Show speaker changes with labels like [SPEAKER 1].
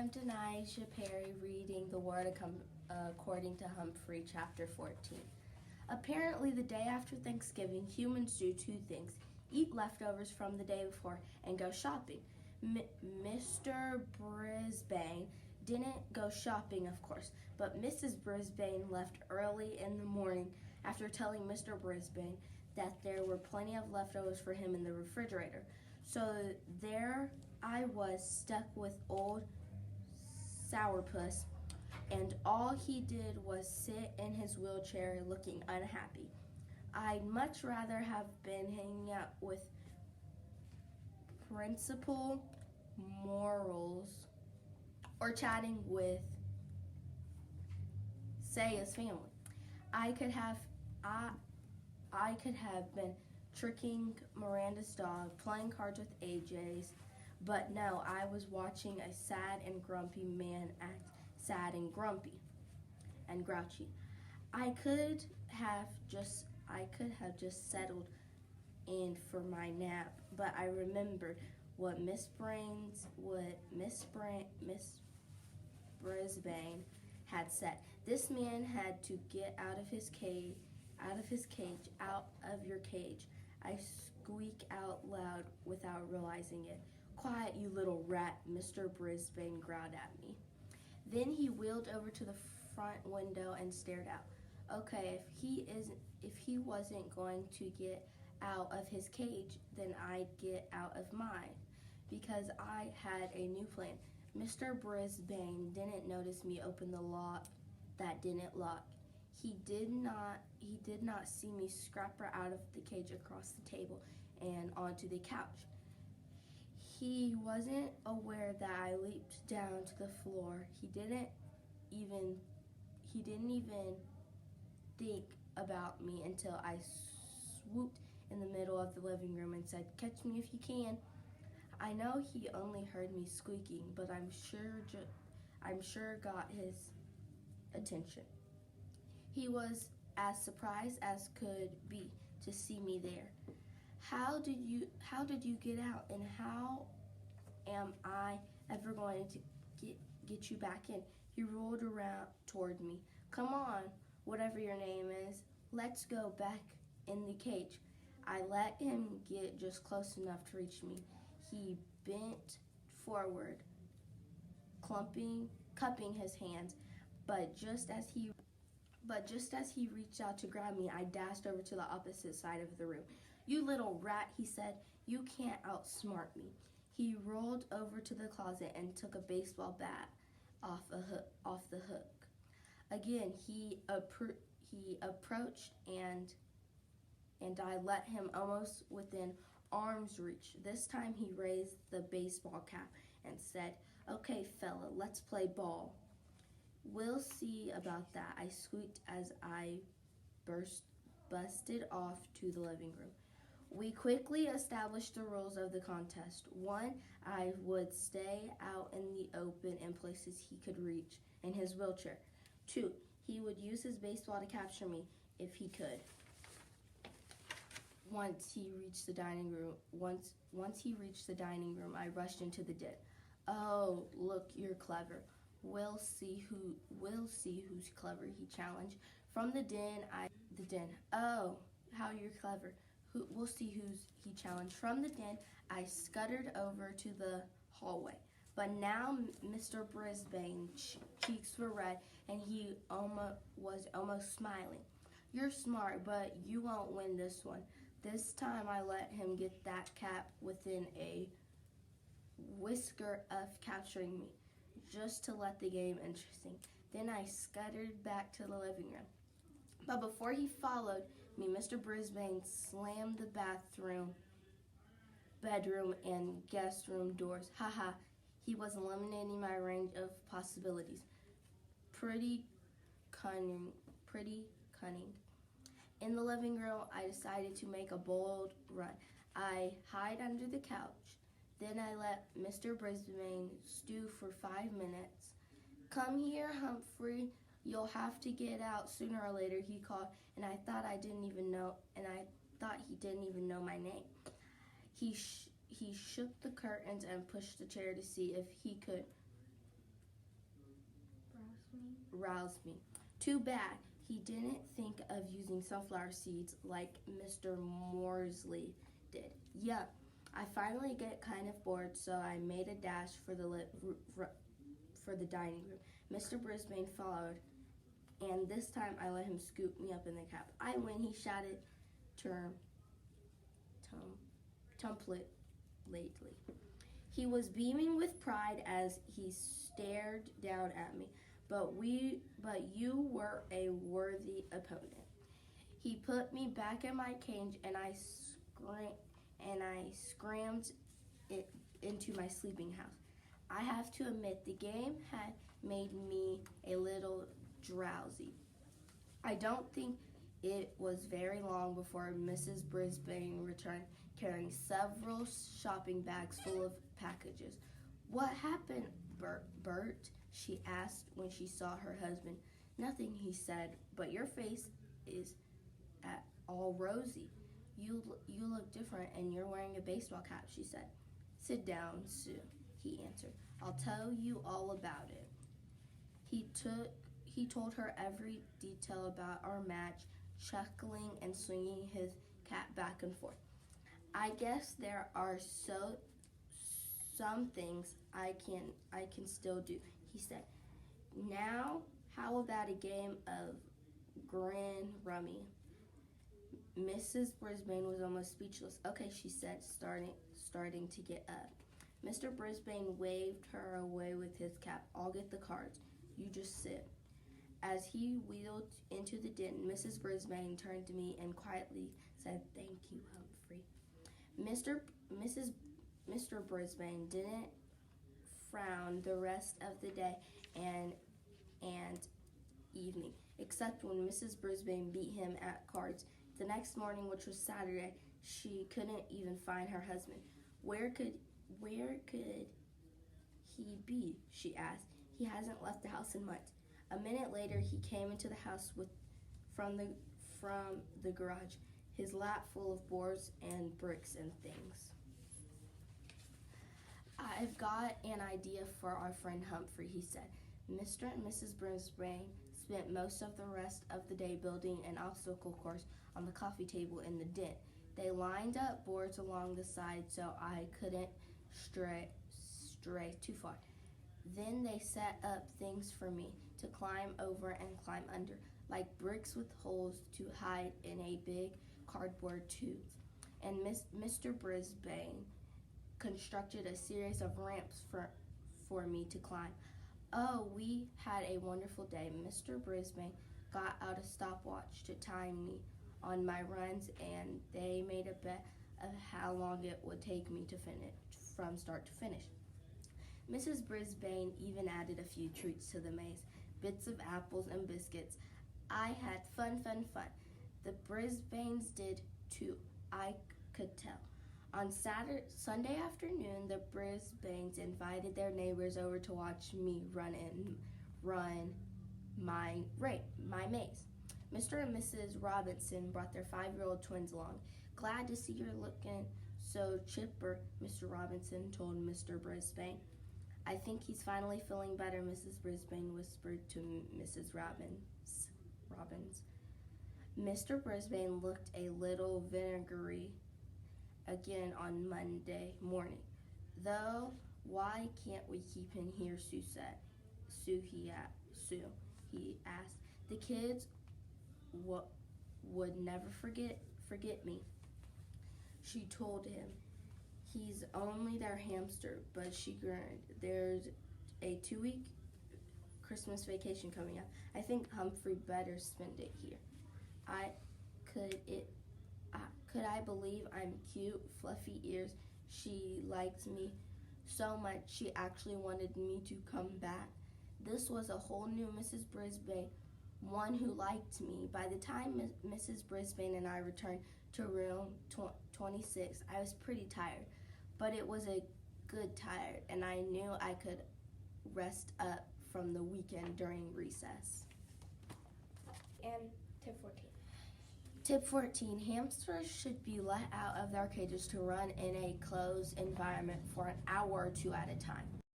[SPEAKER 1] I'm Denisha Perry reading the Word according to Humphrey, chapter 14. Apparently, the day after Thanksgiving, humans do two things: eat leftovers from the day before and go shopping. Mr. Brisbane didn't go shopping, of course, but Mrs. Brisbane left early in the morning after telling Mr. Brisbane that there were plenty of leftovers for him in the refrigerator. So there I was, stuck with old Sourpuss, and all he did was sit in his wheelchair looking unhappy. I'd much rather have been hanging out with Principal Morals or chatting with, say, his family. I could have been tricking Miranda's dog, playing cards with AJ's, but no, I was watching a sad and grumpy man act sad and grumpy and grouchy. I could have just settled in for my nap, but I remembered what Miss Brisbane had said. This man had to get out of your cage. I squeaked out loud without realizing it. Quiet, you little rat, Mr. Brisbane growled at me. Then he wheeled over to the front window and stared out. Okay, if he wasn't going to get out of his cage, then I'd get out of mine, because I had a new plan. Mr. Brisbane didn't notice me open the lock that didn't lock. He did not see me scamper out of the cage across the table and onto the couch. He wasn't aware that I leaped down to the floor. He didn't even think about me until I swooped in the middle of the living room and said, "Catch me if you can." I know he only heard me squeaking, but I'm sure got his attention. He was as surprised as could be to see me there. How did you get out, and how am I ever going to get you back in? He rolled around toward me. Come on, whatever your name is, let's go back in the cage. I let him get just close enough to reach me. He bent forward, cupping his hands, but just as he reached out to grab me, I dashed over to the opposite side of the room. "You little rat," he said, "you can't outsmart me." He rolled over to the closet and took a baseball bat off the hook. Again, he approached, and I let him almost within arm's reach. This time he raised the baseball cap and said, "Okay, fella, let's play ball." "We'll see about that," I squeaked as I busted off to the living room. We quickly established the rules of the contest. 1, I would stay out in the open in places he could reach in his wheelchair. 2, he would use his baseball to capture me if he could. Once he reached the dining room, I rushed into the den. "Oh, look, you're clever. We'll see who's clever," he challenged. From the den. "Oh, how you're clever. We'll see he challenged. From the den, I scuttered over to the hallway. But now Mr. Brisbane's cheeks were red, and he was almost smiling. "You're smart, but you won't win this one." This time I let him get that cap within a whisker of capturing me, just to let the game interesting. Then I scuttered back to the living room. But before he followed me, Mr. Brisbane slammed the bedroom, and guest room doors. Haha, he was eliminating my range of possibilities. Pretty cunning. In the living room, I decided to make a bold run. I hid under the couch. Then I let Mr. Brisbane stew for 5 minutes. "Come here, Humphrey. You'll have to get out sooner or later," he called, and I thought he didn't even know my name. He shook the curtains and pushed the chair to see if he could roused me. Too bad he didn't think of using sunflower seeds like Mr. Morsley did. Yup. I finally get kind of bored, so I made a dash for the dining room. Mr. Brisbane followed, and this time I let him scoop me up in the cab. I win, he shouted tumplet lately. He was beaming with pride as he stared down at me. But you were a worthy opponent. He put me back in my cage, and I scrammed it into my sleeping house. I have to admit, the game had made me a little drowsy. I don't think it was very long before Mrs. Brisbane returned, carrying several shopping bags full of packages. What happened, Bert? She asked when she saw her husband. Nothing, he said, but your face is all rosy. You look different, and you're wearing a baseball cap, she said. Sit down, Sue, he answered. I'll tell you all about it. He told her every detail about our match, chuckling and swinging his cap back and forth. I guess there are some things I can still do, he said. Now, how about a game of grin rummy? Mrs. Brisbane was almost speechless. Okay, she said, starting to get up. Mr. Brisbane waved her away with his cap. I'll get the cards. You just sit. As he wheeled into the den, Mrs. Brisbane turned to me and quietly said, Thank you, Humphrey. Mr. Brisbane didn't frown the rest of the day and evening, except when Mrs. Brisbane beat him at cards. The next morning, which was Saturday, she couldn't even find her husband. Where could he be? She asked. He hasn't left the house in months. A minute later, he came into the house from the garage, his lap full of boards and bricks and things. I've got an idea for our friend Humphrey, he said. Mr. and Mrs. Brisbane spent most of the rest of the day building an obstacle course on the coffee table in the den. They lined up boards along the side so I couldn't stray too far. Then they set up things for me to climb over and climb under, like bricks with holes to hide in a big cardboard tube. And Mr. Brisbane constructed a series of ramps for me to climb. Oh, we had a wonderful day. Mr. Brisbane got out a stopwatch to time me on my runs, and they made a bet of how long it would take me to finish, from start to finish. Mrs. Brisbane even added a few treats to the maze, bits of apples and biscuits. I had fun. The Brisbanes did too, I could tell. On Sunday afternoon, the Brisbanes invited their neighbors over to watch me run my maze. Mr. and Mrs. Robinson brought their 5-year-old twins along. Glad to see you're looking so chipper, Mr. Robinson told Mr. Brisbane. I think he's finally feeling better, Mrs. Brisbane whispered to Mrs. Robbins. Mr. Brisbane looked a little vinegary again on Monday morning. Though, why can't we keep him here, Sue said. He asked. The kids would never forget me, she told him. He's only their hamster, but she grinned. There's a 2-week Christmas vacation coming up. I think Humphrey better spend it here. Could I believe I'm cute, fluffy ears? She liked me so much she actually wanted me to come back. This was a whole new Mrs. Brisbane, one who liked me. By the time Mrs. Brisbane and I returned to room 26, I was pretty tired, but it was a good tired, and I knew I could rest up from the weekend during recess.
[SPEAKER 2] And tip 14.
[SPEAKER 1] Tip 14, hamsters should be let out of their cages to run in a closed environment for an hour or two at a time.